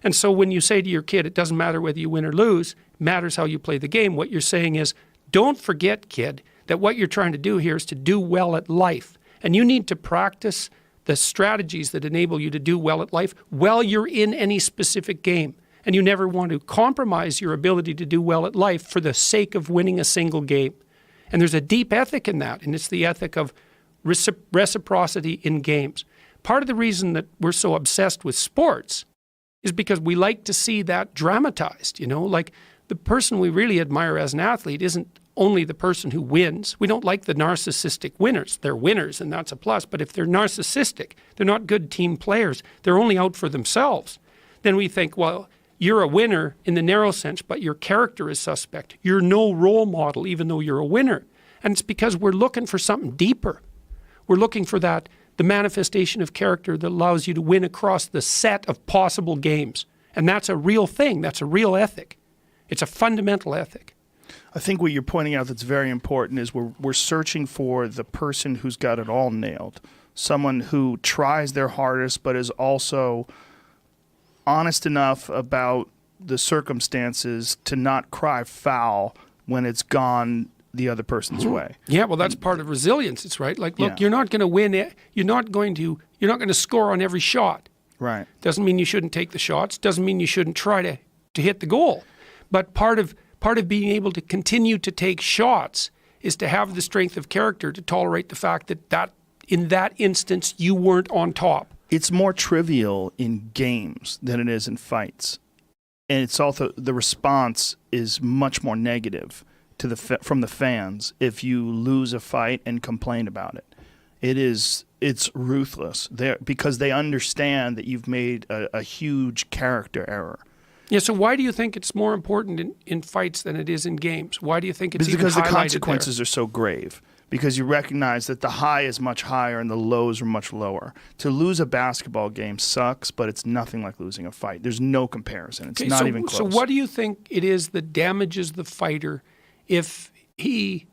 And so when you say to your kid, it doesn't matter whether you win or lose, it matters how you play the game, what you're saying is, don't forget, kid, that what you're trying to do here is to do well at life. And you need to practice the strategies that enable you to do well at life while you're in any specific game. And you never want to compromise your ability to do well at life for the sake of winning a single game. And there's a deep ethic in that, and it's the ethic of reciprocity in games. Part of the reason that we're so obsessed with sports is because we like to see that dramatized, like the person we really admire as an athlete isn't only the person who wins. We don't like the narcissistic winners. They're winners, and that's a plus. But if they're narcissistic, they're not good team players, they're only out for themselves, then we think, well, you're a winner in the narrow sense, but your character is suspect. You're no role model, even though you're a winner. And it's because we're looking for something deeper. We're looking for the manifestation of character that allows you to win across the set of possible games. And that's a real thing. That's a real ethic. It's a fundamental ethic. I think what you're pointing out that's very important is we're searching for the person who's got it all nailed. Someone who tries their hardest but is also honest enough about the circumstances to not cry foul when it's gone the other person's way. Yeah, well, that's part of resilience. It's right. Like, look, you're not going to win it. You're not going to score on every shot. Right. Doesn't mean you shouldn't take the shots. Doesn't mean you shouldn't try to hit the goal. But part of being able to continue to take shots is to have the strength of character to tolerate the fact that in that instance you weren't on top. It's more trivial in games than it is in fights. And it's also, the response is much more negative from the fans if you lose a fight and complain about it. It's ruthless because they understand that you've made a huge character error. Yeah, so why do you think it's more important in fights than it is in games? Why do you think it's because even highlighted the consequences there? are so grave. Because you recognize that the high is much higher and the lows are much lower. To lose a basketball game sucks, but it's nothing like losing a fight. There's no comparison. It's not even close. So what do you think it is that damages the fighter if he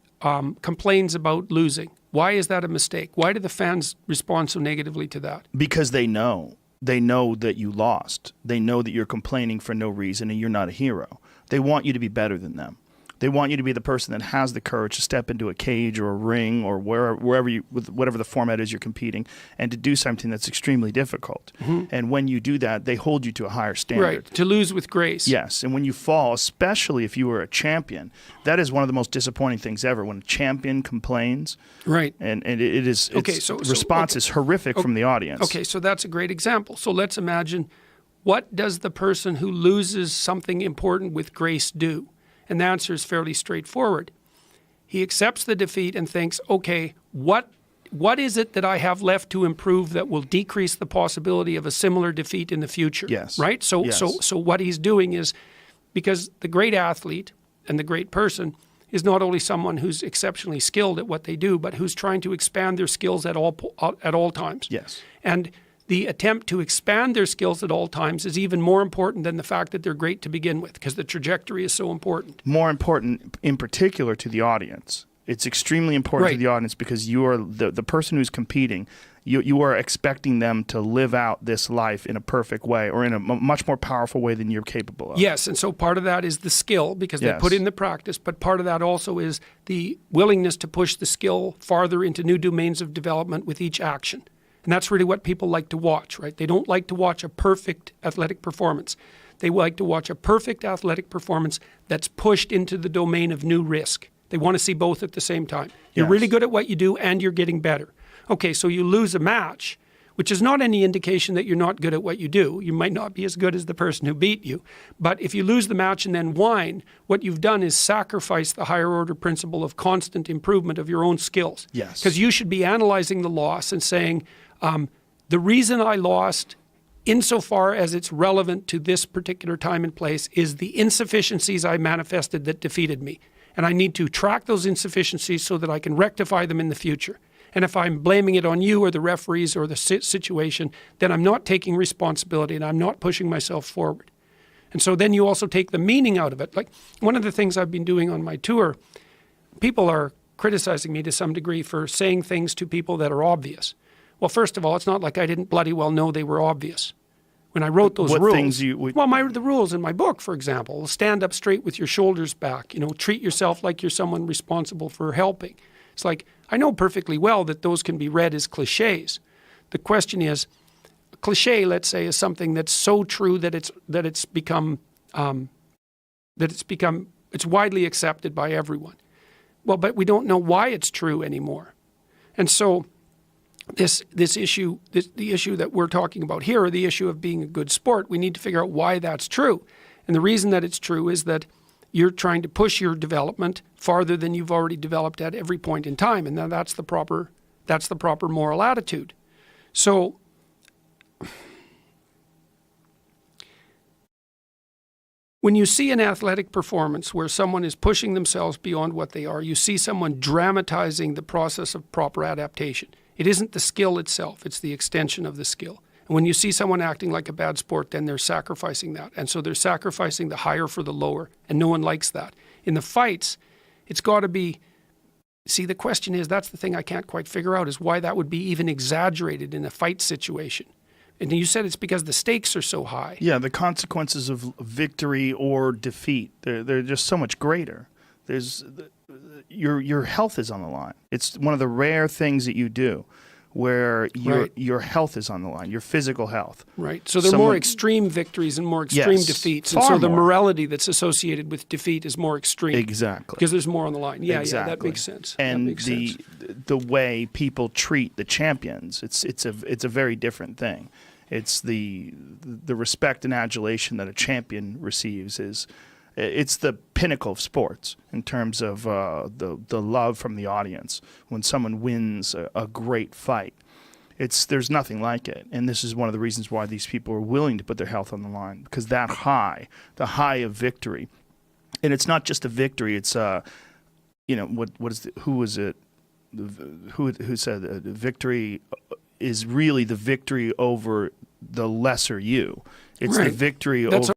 complains about losing? Why is that a mistake? Why do the fans respond so negatively to that? Because they know. They know that you lost. They know that you're complaining for no reason and you're not a hero. They want you to be better than them. They want you to be the person that has the courage to step into a cage or a ring or wherever whatever the format is you're competing, and to do something that's extremely difficult. Mm-hmm. And when you do that, they hold you to a higher standard. Right, to lose with grace. Yes, and when you fall, especially if you were a champion, that is one of the most disappointing things ever, when a champion complains. Right. And it is, response is horrific from the audience. Okay, so that's a great example. So let's imagine, what does the person who loses something important with grace do? And the answer is fairly straightforward. He accepts the defeat and thinks, okay, what is it that I have left to improve that will decrease the possibility of a similar defeat in the future? Yes. Right? So what he's doing is, because the great athlete and the great person is not only someone who's exceptionally skilled at what they do, but who's trying to expand their skills at all times. Yes. And the attempt to expand their skills at all times is even more important than the fact that they're great to begin with, because the trajectory is so important. More important in particular to the audience. It's extremely important to the audience because you are the person who's competing. You are expecting them to live out this life in a perfect way or in a much more powerful way than you're capable of. Yes, and so part of that is the skill because they put in the practice, but part of that also is the willingness to push the skill farther into new domains of development with each action. And that's really what people like to watch, right? They don't like to watch a perfect athletic performance. They like to watch a perfect athletic performance that's pushed into the domain of new risk. They want to see both at the same time. You're really good at what you do and you're getting better. Okay, so you lose a match, which is not any indication that you're not good at what you do. You might not be as good as the person who beat you. But if you lose the match and then whine, what you've done is sacrifice the higher order principle of constant improvement of your own skills. Yes. Because you should be analyzing the loss and saying, the reason I lost, insofar as it's relevant to this particular time and place, is the insufficiencies I manifested that defeated me. And I need to track those insufficiencies so that I can rectify them in the future. And if I'm blaming it on you or the referees or the situation, then I'm not taking responsibility and I'm not pushing myself forward. And so then you also take the meaning out of it. Like one of the things I've been doing on my tour, people are criticizing me to some degree for saying things to people that are obvious. Well, first of all, it's not like I didn't bloody well know they were obvious. when I wrote those What rules. things you would- Well, the rules in my book, for example, stand up straight with your shoulders back. Treat yourself like you're someone responsible for helping. It's like, I know perfectly well that those can be read as cliches. The question is, a cliche, let's say, is something that's so true that it's widely accepted by everyone. Well, but we don't know why it's true anymore. And so the issue that we're talking about here, or the issue of being a good sport, we need to figure out why that's true. And the reason that it's true is that you're trying to push your development farther than you've already developed at every point in time. And that's the proper moral attitude. So when you see an athletic performance where someone is pushing themselves beyond what they are, you see someone dramatizing the process of proper adaptation. It isn't the skill itself, it's the extension of the skill. And when you see someone acting like a bad sport, then they're sacrificing that. And so they're sacrificing the higher for the lower, and no one likes that. In the fights, it's got to be, see, the question is, that's the thing I can't quite figure out, is why that would be even exaggerated in a fight situation. And you said it's because the stakes are so high. Yeah, the consequences of victory or defeat, they're just so much greater. Your health is on the line. It's one of the rare things that you do where your health is on the line, your physical health. Right. So there are more extreme victories and more extreme defeats. And so the morality that's associated with defeat is more extreme. Exactly. Because there's more on the line. Yeah, exactly. Yeah, that makes sense. And the way people treat the champions, it's a very different thing. It's the respect and adulation that a champion receives it's the pinnacle of sports in terms of the love from the audience. When someone wins a great fight, there's nothing like it. And this is one of the reasons why these people are willing to put their health on the line, because that high, the high of victory, and it's not just a victory. It's who was it? Who said victory is really the victory over the lesser you. It's the victory over